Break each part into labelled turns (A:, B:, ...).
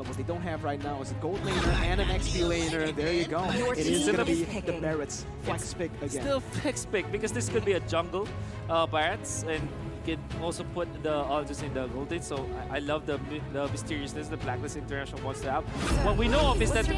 A: What they don't have right now is a gold laner and an XP laner. There you go. It is going to be the Barrett's flex pick again.
B: Still flex pick because this could be a jungle Barrett's, and you can also put the Aldous in the golden. So I love the mysteriousness the Blacklist International wants to have. What we know of is that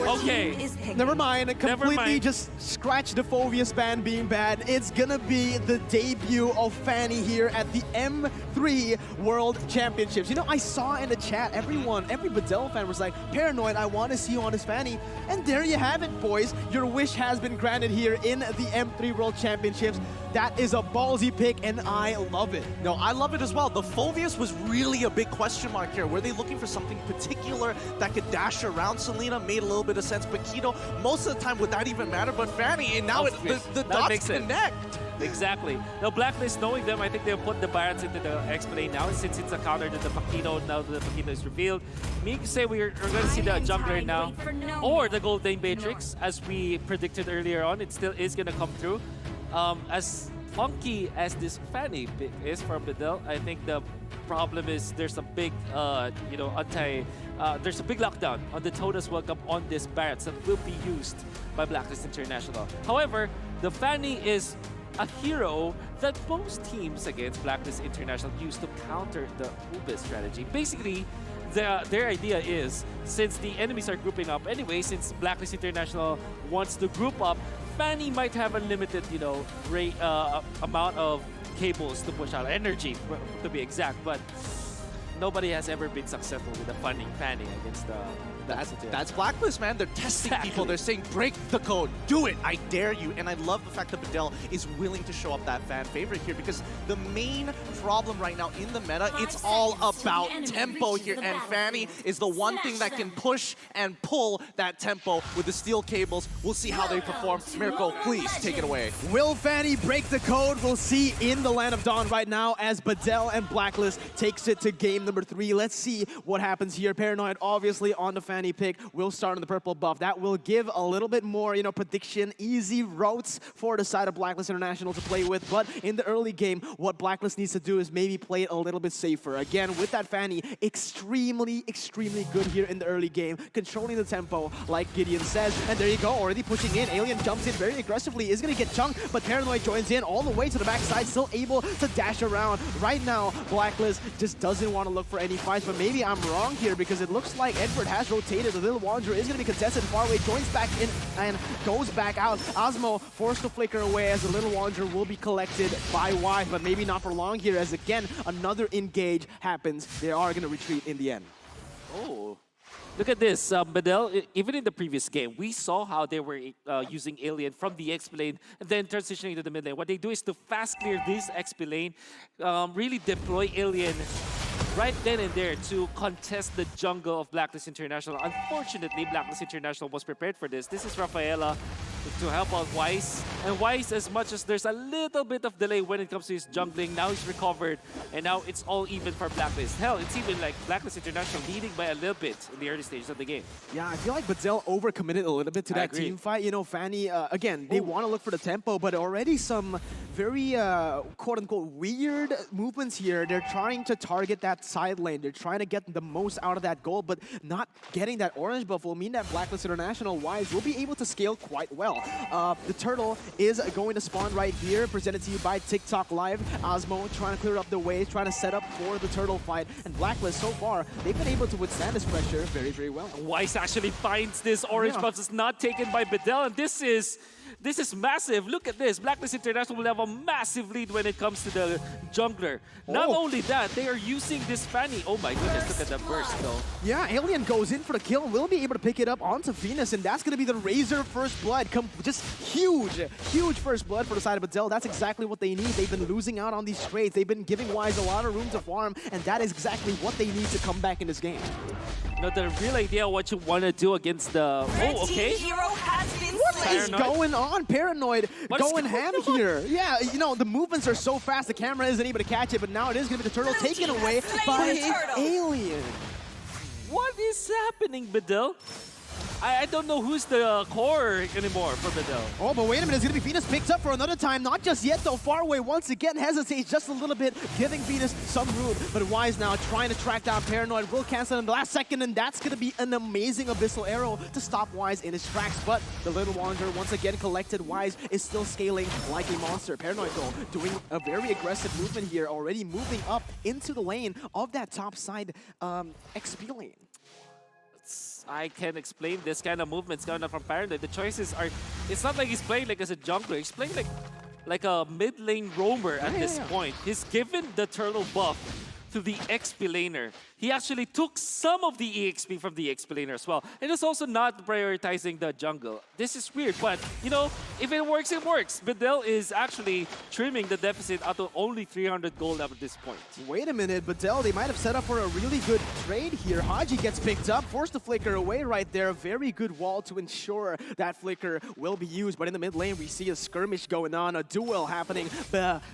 B: okay.
A: Never mind. Completely just scratch the Phoveus ban being bad. It's gonna be the debut of Fanny here at the M3 World Championships. You know, I saw in the chat every Bedel fan was like, Paranoid, I want to see you on his Fanny. And there you have it, boys. Your wish has been granted here in the M3 World Championships. That is a ballsy pick, and I love it.
C: No, I love it as well. The Phoveus was really a big question mark here. Were they looking for something particular that could dash around? Selena made a little bit of sense, but Keto, most of the time, would that even matter? But Fanny, and now the dots connect.
B: Exactly. Now, Blacklist, knowing them, I think they'll put the Barretts into the X-Plane now, since it's a counter to the Paquito. Now the Paquito is revealed. Me can say we're going to see the jungler now, or the Golden Matrix, as we predicted earlier on. It still is going to come through. As funky as this Fanny pick is for Bedel, I think the problem is there's a big, there's a big lockdown on the Todas Welcome on this Barretts that will be used by Blacklist International. However, the Fanny is a hero that most teams against Blacklist International use to counter the Ubis strategy. Basically, their idea is, since the enemies are grouping up anyway, since Blacklist International wants to group up, Fanny might have a limited, amount of cables to push out, energy to be exact, but nobody has ever been successful with a Fanny against the
C: That's Blacklist, man. They're testing people. They're saying, break the code. Do it. I dare you. And I love the fact that Bedel is willing to show up that fan favorite here, because the main problem right now in the meta, it's all about tempo here. And Fanny is the one thing that can push and pull that tempo with the steel cables. We'll see how they perform. Miracle, please take it away.
A: Will Fanny break the code? We'll see in the Land of Dawn right now as Bedel and Blacklist takes it to game number 3. Let's see what happens here. Paranoid, obviously, on the Fanny pick, will start on the purple buff. That will give a little bit more, prediction, easy routes for the side of Blacklist International to play with. But in the early game, what Blacklist needs to do is maybe play it a little bit safer. Again, with that Fanny, extremely good here in the early game, controlling the tempo, like Gideon says. And there you go, already pushing in. Alien jumps in very aggressively, is going to get chunked, but Paranoid joins in all the way to the backside, still able to dash around. Right now, Blacklist just doesn't want to look for any fights, but maybe I'm wrong here, because it looks like Edward has rotated. The Little Wanderer is going to be contested far away, joins back in and goes back out. Osmo forced to flicker away as the Little Wanderer will be collected by Y, but maybe not for long here, as again, another engage happens. They are going to retreat in the end.
B: Oh. Look at this, Bedel, even in the previous game, we saw how they were using Alien from the XP lane and then transitioning to the mid lane. What they do is to fast clear this XP lane, really deploy Alien right then and there to contest the jungle of Blacklist International. Unfortunately, Blacklist International was prepared for this. This is Rafaela to help out Weiss. And Weiss, as much as there's a little bit of delay when it comes to his jungling, now he's recovered, and now it's all even for Blacklist. Hell, it's even like Blacklist International leading by a little bit in the early stages of the game.
A: Yeah, I feel like Bedel overcommitted a little bit to that team fight. Fanny, again, they want to look for the tempo, but already some very, quote-unquote, weird movements here. They're trying to target that side lane. They're trying to get the most out of that gold, but not getting that orange buff will mean that Blacklist International Wise will be able to scale quite well. The turtle is going to spawn right here, presented to you by TikTok Live. Osmo trying to clear up the ways, trying to set up for the turtle fight. And Blacklist, so far, they've been able to withstand this pressure very well.
B: Weiss actually finds this orange buff. It's not taken by Bedel, and this is massive. Look at this. Blacklist International will have a massive lead when it comes to the jungler. Not only that, they are using this Fanny. Oh my goodness, look at the burst though.
A: Yeah, Alien goes in for the kill. Will be able to pick it up onto Venus, and that's going to be the Razor First Blood. Just huge First Blood for the side of Bedel. That's exactly what they need. They've been losing out on these trades. They've been giving Wise a lot of room to farm, and that is exactly what they need to come back in this game.
B: Now, the real idea of what you want to do against the... Oh, okay.
A: What is going on? Paranoid going ham here. Yeah, the movements are so fast, the camera isn't able to catch it, but now it is going to be the turtle taken away by Alien.
B: What is happening, Bedel? I don't know who's the core anymore for Bedel.
A: Oh, but wait a minute, it's gonna be Venus picked up for another time. Not just yet though, far away once again, hesitates just a little bit, giving Venus some room. But Wise now trying to track down Paranoid, will cancel in the last second, and that's gonna be an amazing Abyssal Arrow to stop Wise in his tracks. But the Little Wanderer once again collected. Wise is still scaling like a monster. Paranoid though, doing a very aggressive movement here, already moving up into the lane of that top side XP lane.
B: I can explain this kind of movements coming up from Paranoid. The choices are, it's not like he's playing like as a jungler. He's playing like a mid lane roamer at this point. He's given the turtle buff to the XP laner. He actually took some of the EXP from the XP laner as well. And it's also not prioritizing the jungle. This is weird, but you know, if it works, it works. Bedel is actually trimming the deficit out to only 300 gold up at this point.
A: Wait a minute, Bedel, they might have set up for a really good trade here. Haji gets picked up, forced the flicker away right there. A very good wall to ensure that flicker will be used. But in the mid lane, we see a skirmish going on, a duel happening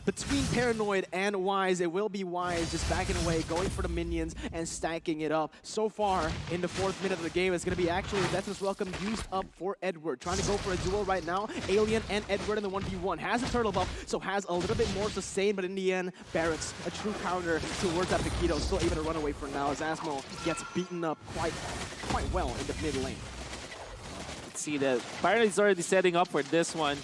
A: between Paranoid and Wise. It will be Wise just backing away, going for the minions and stacking it up. So far, in the 4th minute of the game, it's going to be actually Deathless Welcome used up for Edward. Trying to go for a duel right now. Alien and Edward in the 1v1. Has a turtle buff, so has a little bit more sustain, but in the end, Barrett's a true counter towards that Paquito. Still able to run away for now as Asmo gets beaten up quite well in the mid lane.
B: Let's see that Paranoid's already setting up for this one.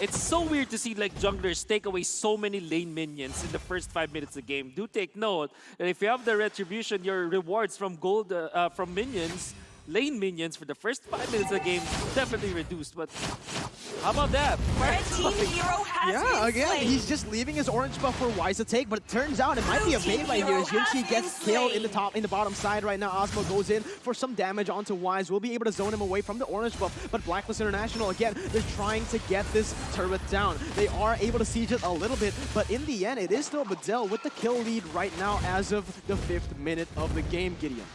B: It's so weird to see like junglers take away so many lane minions in the first 5 minutes of the game. Do take note that if you have the retribution, your rewards from gold from minions, lane minions for the first 5 minutes of the game definitely reduced. But how about that?
D: Red team hero has been slain.
A: He's just leaving his orange buff for Wise to take, but it turns out it might be a bait right here. As Yoshi gets killed in the bottom side right now. Osmo goes in for some damage onto Wise. We'll be able to zone him away from the orange buff, but Blacklist International, again, they're trying to get this turret down. They are able to siege it a little bit, but in the end, it is still Bedel with the kill lead right now as of the 5th minute of the game, Gideon.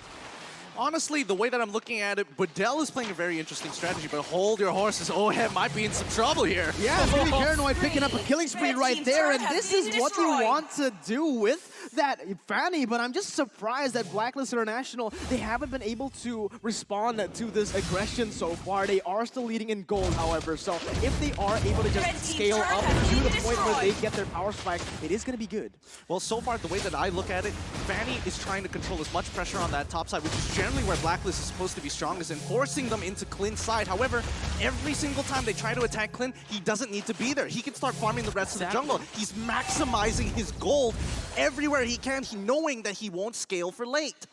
C: Honestly, the way that I'm looking at it, Bedel is playing a very interesting strategy, but hold your horses. Ohem might be in some trouble here.
A: Yeah, it's going to be Paranoid picking up a killing spree right there, and this is what they want to do with that Fanny, but I'm just surprised that Blacklist International, they haven't been able to respond to this aggression so far. They are still leading in gold, however, so if they are able to just scale up to the point where they get their power spike, it is going to be good.
C: Well, so far, the way that I look at it, Fanny is trying to control as much pressure on that top side, which is generally where Blacklist is supposed to be strongest, and forcing them into Clint's side. However, every single time they try to attack Clint, he doesn't need to be there. He can start farming the rest of the jungle. He's maximizing his gold everywhere he can, knowing that he won't scale for late.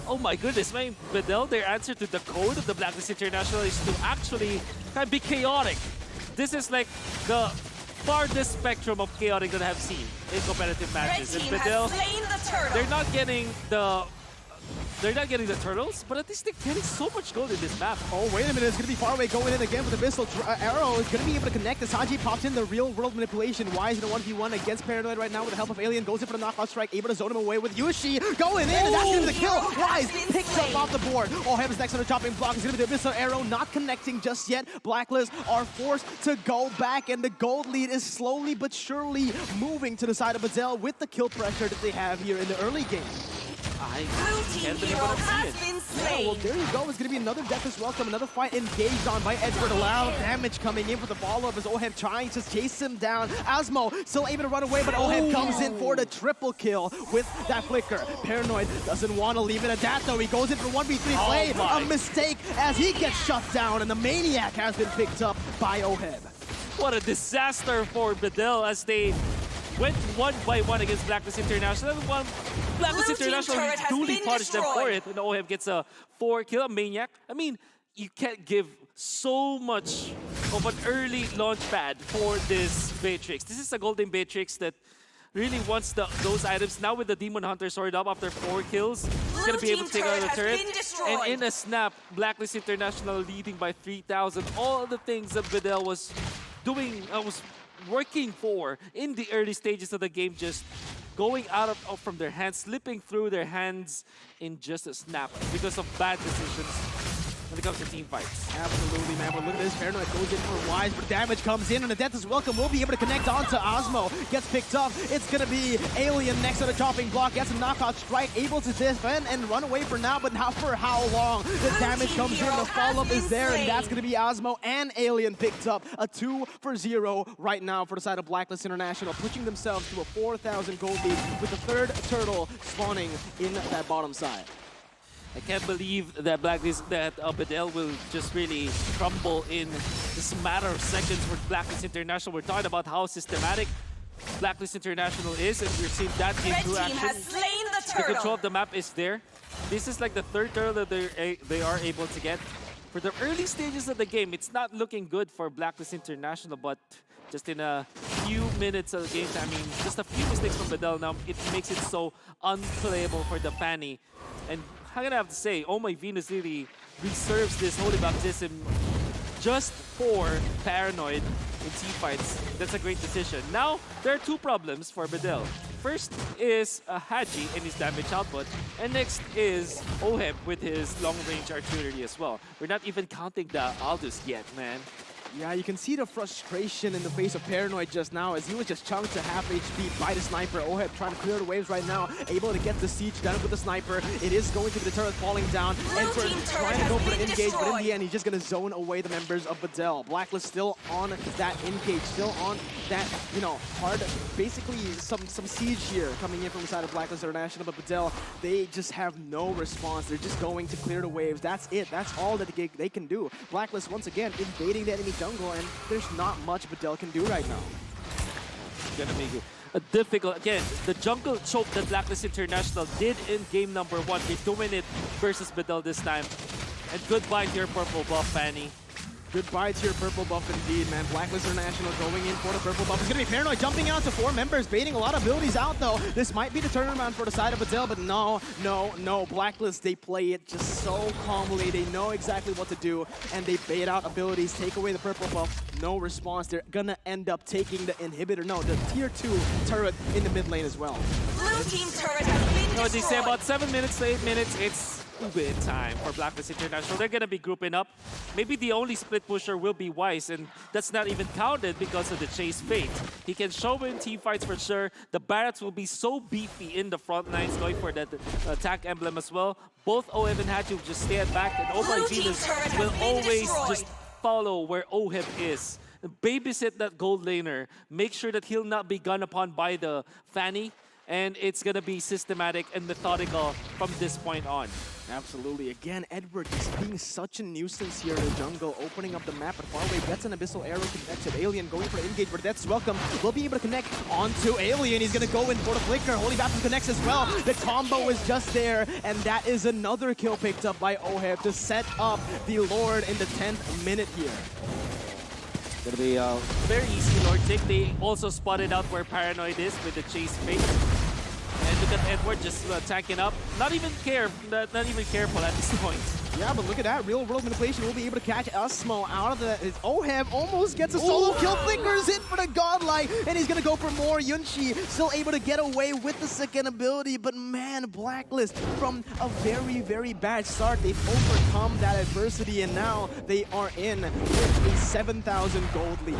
B: Oh my goodness, man. Bedel, their answer to the code of the Blacklist International is to actually kind of be chaotic. This is like the farthest spectrum of chaotic that I have seen in competitive matches.
D: Red
B: And
D: team
B: Bedel,
D: has slain the turtle.
B: they're not getting the turtles, but at least they're getting so much gold in this map.
A: Oh, wait a minute. It's going to be far away going in again with the Abyssal Arrow. Is going to be able to connect as Haji pops in the real world manipulation. Wise in a 1v1 against Paranoid right now with the help of Alien. Goes in for the knockout strike, able to zone him away with Yushi. Going in, and that's going to be the kill. Wise picks up off the board. Oh, Heaven's next on the chopping block. It's going to be the Abyssal Arrow, not connecting just yet. Blacklist are forced to go back, and the gold lead is slowly but surely moving to the side of Bedel with the kill pressure that they have here in the early game.
B: I
D: Blue team
B: can't believe
D: hero
B: what I'm
D: has
B: seeing.
D: been
A: Yeah,
D: slain.
A: well, there you go. It's going to be another Deathless Welcome, another fight engaged on by Edward. A lot of damage coming in for the follow-up as Ohem trying to chase him down. Asmo still able to run away, but Ohem comes in for the triple kill with that flicker. Paranoid doesn't want to leave it at that, though. He goes in for 1v3 play.
B: my.
A: A mistake as he gets shut down, and the Maniac has been picked up by Ohem.
B: What a disaster for Bedel as they went 1-by-1 against Blacklist International. And Blacklist
D: Blue team
B: International
D: turret has
B: duly
D: been
B: punished them for
D: destroyed.
B: it. And Ohem gets a 4-kill, a Maniac. I mean, you can't give so much of an early launch pad for this Beatrix. This is a golden Beatrix that really wants those items. Now with the Demon Hunter sword up after 4 kills, he's going to be able to take out the turret. And in a snap, Blacklist International leading by 3,000. All the things that Bedel was doing, was working for in the early stages of the game, just going out from their hands, slipping through their hands in just a snap because of bad decisions. when it comes to team fights.
A: Absolutely, man. But look at this. Paranoid goes in for Wise, but damage comes in, and the death is welcome. We'll be able to connect onto Osmo. Gets picked up. It's going to be Alien next to the chopping block. Gets a knockout strike, able to defend and run away for now, but not for how long. The damage comes in, the follow-up is there, and that's going to be Osmo and Alien picked up. A 2-0 right now for the side of Blacklist International, pushing themselves to a 4,000 gold lead with the third turtle spawning in that bottom side.
B: I can't believe that Bedel will just really crumble in this matter of seconds with Blacklist International. We're talking about how systematic Blacklist International is, and we're seeing that
D: Red
B: into
D: team
B: action.
D: has slain the
B: The
D: turtle.
B: control of the map is there. This is like the third turtle that they are able to get. For the early stages of the game, it's not looking good for Blacklist International, but just in a few minutes of the game, I mean, just a few mistakes from Bedel now, it makes it so unplayable for the Fanny. And I'm gonna have to say, Oh My Venus really reserves this Holy Baptism just for Paranoid in team fights. That's a great decision. Now, there are two problems for Bedel. First is Haji and his damage output, and next is Oheb with his long-range artillery as well. We're not even counting the Aldous yet, man.
A: Yeah, you can see the frustration in the face of Paranoid just now as he was just chunked to half HP by the sniper. Oheb trying to clear the waves right now, able to get the siege done with the sniper. It is going to be the turret falling down. And for
D: team turret
A: trying to go
D: has
A: for the
D: been
A: engage, but in
D: destroyed.
A: the end, he's just going to zone away the members of Bedel. Blacklist still on that engage, still on that, you know, hard, basically some siege here coming in from the side of Blacklist International, but Bedel, they just have no response. They're just going to clear the waves. That's it. That's all that they can do. Blacklist, once again, invading the enemy jungle, and there's not much Bedel can do right now.
B: Gonna make it a difficult. Again, the jungle choke that Blacklist International did in game number 1. They're doing it versus Bedel this time. And goodbye to your purple buff, Fanny.
A: Goodbye to your purple buff indeed, man. Blacklist International going in for the purple buff. It's going to be Paranoid jumping out to 4 members, baiting a lot of abilities out, though. This might be the turnaround for the side of Bedel, but no. Blacklist, they play it just so calmly. They know exactly what to do, and they bait out abilities, take away the purple buff. No response. They're going to end up taking the inhibitor. No, the tier 2 turret in the mid lane as well.
D: Blue team turret has been
B: You know what they say
D: destroyed.
B: about 7 minutes to 8 minutes? It's Ube time for Blacklist International. They're gonna be grouping up. Maybe the only split pusher will be Wise, and that's not even counted because of the Chase Fate. He can show in team fights for sure. The Barretts will be so beefy in the front lines, going for that attack emblem as well. Both Oheb and Haji will just stand back, and Oh My
D: Blue team
B: Venus
D: turret has
B: will
D: been
B: always
D: destroyed.
B: just follow where Oheb is. Babysit that gold laner. Make sure that he'll not be gunned upon by the Fanny, and it's gonna be systematic and methodical from this point on.
A: Absolutely. Again, Edward just being such a nuisance here in the jungle, opening up the map, but far away gets an Abyssal Arrow connected. Alien going for engage, but that's welcome. We'll be able to connect onto Alien. He's going to go in for the flicker. Holy Baptism connects as well. The combo is just there, and that is another kill picked up by Oheb to set up the Lord in the 10th minute here.
B: Gonna be a very easy Lord take. They also spotted out where Paranoid is with the Chase Fate. And look at Edward just attacking up. Not even careful at this point.
A: Yeah, but look at that. Real world manipulation will be able to catch Osmo out of the... Oheb almost gets a solo kill. Flickers in for the godlike, and he's going to go for more. Yunchi still able to get away with the second ability, but man, Blacklist from a very, very bad start. They've overcome that adversity, and now they are in with a 7,000 gold lead.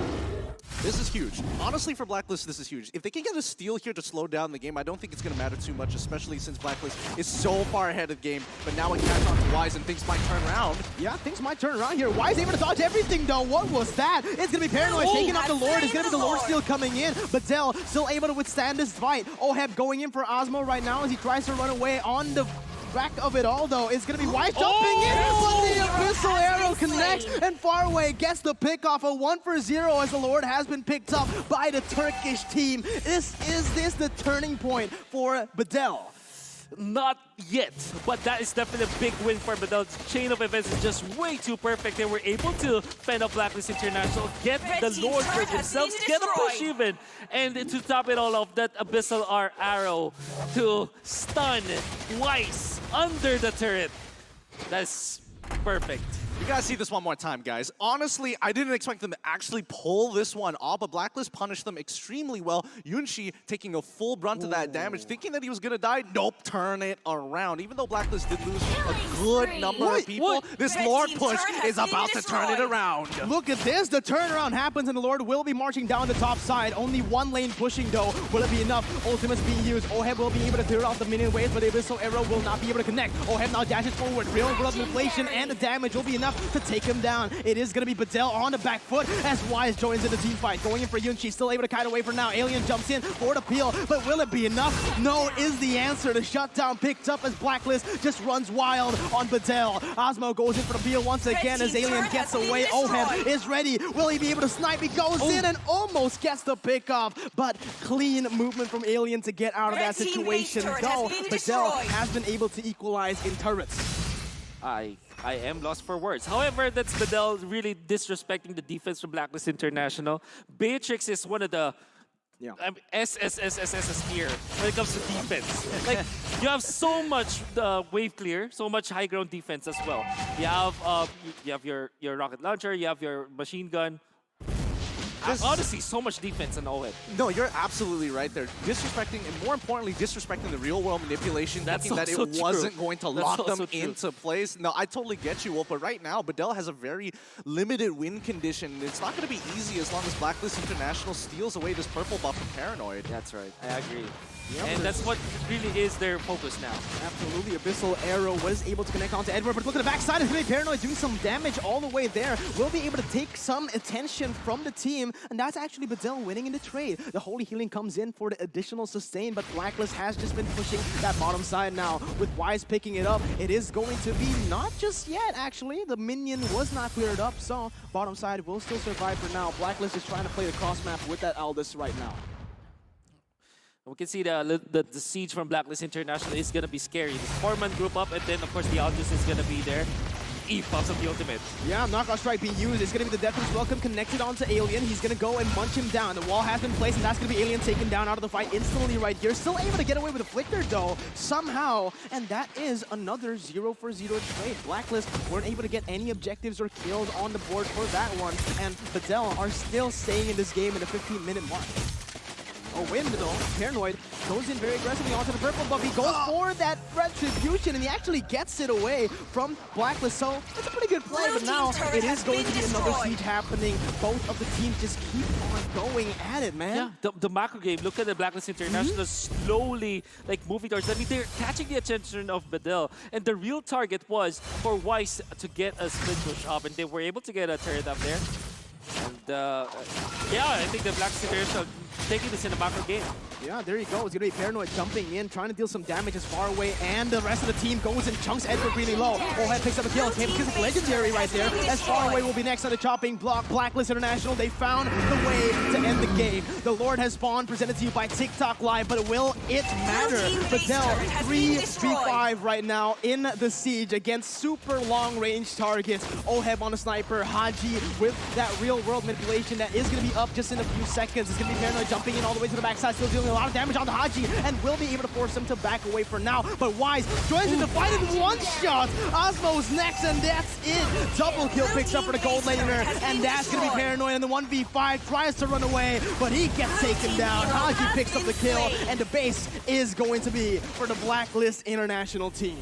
C: This is huge. Honestly, for Blacklist, this is huge. If they can get a steal here to slow down the game, I don't think it's going to matter too much, especially since Blacklist is so far ahead of the game. But now a catch on Wise and things might turn around.
A: Yeah, things might turn around here. Wise able to dodge everything, though. What was that? It's going to be Paranoid taking out the Lord. It's going to be the Lord steal coming in. Bedel still able to withstand this fight. Oheb going in for Osmo right now as he tries to run away on the back of it all, though. It's going to be Wise jumping in, but the Abyssal Arrow connects, and Faraway gets the pick off. A 1-for-0 as the Lord has been picked up by the Turkish team. Is this the turning point for Bedel?
B: Not yet, but that is definitely a big win for Bedel. Chain of events is just way too perfect. They were able to fend off Blacklist International, get the Lord for themselves, get a push even, and to top it all off, that Abyssal Arrow to stun Wise under the turret. That's perfect.
C: You gotta see this one more time, guys. Honestly, I didn't expect them to actually pull this one off, but Blacklist punished them extremely well. Yunshi taking a full brunt of that damage, thinking that he was gonna die. Nope, turn it around. Even though Blacklist did lose a good number of people, this
D: Red
C: Lord
D: team's
C: push
D: turret has
C: is about
D: been
C: to turn it
D: destroyed.
C: around.
A: Look at this, the turnaround happens and the Lord will be marching down the top side. Only one lane pushing though. Will it be enough? Ultimate's being used. Oheb will be able to clear out the minion waves, but the Abyssal Arrow will not be able to connect. Oheb now dashes forward. Real world inflation and the damage will be enough to take him down. It is going to be Bedel on the back foot as Wise joins in the team fight. Going in for Yunchi, still able to kite away for now. Alien jumps in for the peel, but will it be enough? No is the answer. The shutdown picked up as Blacklist just runs wild on Bedel. Osmo goes in for the peel once again as Alien gets away. Oheb is ready. Will he be able to snipe? He goes in and almost gets the pick off, but clean movement from Alien to get out of that
D: Red team
A: situation.
D: base turret
A: Though
D: has been
A: Bedel
D: destroyed.
A: has been able to equalize in turrets.
B: I am lost for words. However, that's Bedel really disrespecting the defense from Blacklist International. Beatrix is one of the SSSSSS here when it comes to defense. Like, you have so much wave clear, so much high ground defense as well. You have your rocket launcher, you have your machine gun. Honestly, so much defense on Oheb.
C: No, you're absolutely right there. Disrespecting, and more importantly, disrespecting the real-world manipulation,
B: That's
C: thinking that
B: also
C: it
B: true.
C: wasn't going to
B: That's
C: lock
B: also
C: them
B: true.
C: into place. No, I totally get you, Wolf, but right now, Bedel has a very limited win condition. It's not going to be easy as long as Blacklist International steals away this purple buff from Paranoid.
B: That's right. I agree.
A: Yeah,
B: And that's what really is their focus now.
A: Absolutely, Abyssal Arrow was able to connect onto Edward, but look at the backside, it's going to be Paranoid doing some damage all the way there. Will be able to take some attention from the team, and that's actually Bedel winning in the trade. The Holy Healing comes in for the additional sustain, but Blacklist has just been pushing that bottom side now. With Wise picking it up, it is going to be not just yet, actually. The minion was not cleared up, so bottom side will still survive for now. Blacklist is trying to play the cross map with that Aldous right now.
B: We can see the siege from Blacklist International is going to be scary. This 4-man group up, and then, of course, the Aldous is going to be there. Eve pops up the ultimate.
A: Yeah, knockout strike being used. It's going to be the Death's Welcome connected onto Alien. He's going to go and munch him down. The wall has been placed, and that's going to be Alien taken down out of the fight instantly right here. Still able to get away with a Flicker, though, somehow. And that is another 0-for-0 trade. Blacklist weren't able to get any objectives or kills on the board for that one. And Bedel are still staying in this game in the 15-minute mark. A win, though. Paranoid goes in very aggressively onto the purple buff. He goes for that retribution, and he actually gets it away from Blacklist. So it's a pretty good play, but now it is going to be another siege happening. Both of the teams just keep on going at it, man.
B: Yeah, the macro game, look at the Blacklist International slowly moving towards. I mean, they're catching the attention of Bedel, and the real target was for Wise to get a split push up, and they were able to get a turret up there. And yeah, I think the Blacklist International taking this in a macro game.
A: Yeah, there you go. It's going to be Paranoid jumping in, trying to deal some damage as far away, and the rest of the team goes and chunks Edward really low. Oheb picks up a kill. It's legendary right there. As far away will be next on the chopping block. Blacklist International, they found the way to end the game. The Lord has spawned, presented to you by TikTok Live, but will it matter? Bedel 3v5 right now in the siege against super long-range targets. Oheb on a sniper, Haji with that real-world manipulation that is going to be up just in a few seconds. It's going to be Paranoid jumping in all the way to the backside, still dealing a lot of damage onto Haji, and will be able to force him to back away for now. But Wise joins in the fight in one shot. Osmo's next, and that's it. Double kill picks up for the gold laner, and that's going to be Paranoid in the 1v5. Tries to run away, but he gets taken down. Haji picks up the kill, and the base is going to be for the Blacklist International team.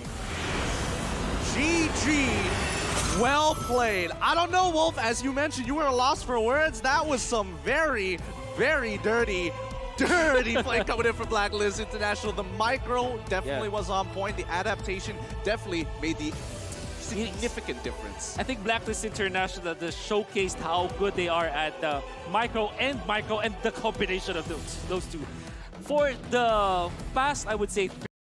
C: GG. Well played. I don't know, Wolf, as you mentioned, you were lost for words. That was some very, very dirty play coming in from Blacklist International. The micro definitely was on point. The adaptation definitely made the significant difference.
B: I think Blacklist International just showcased how good they are at the micro, and the combination of those two. For the past, I would say,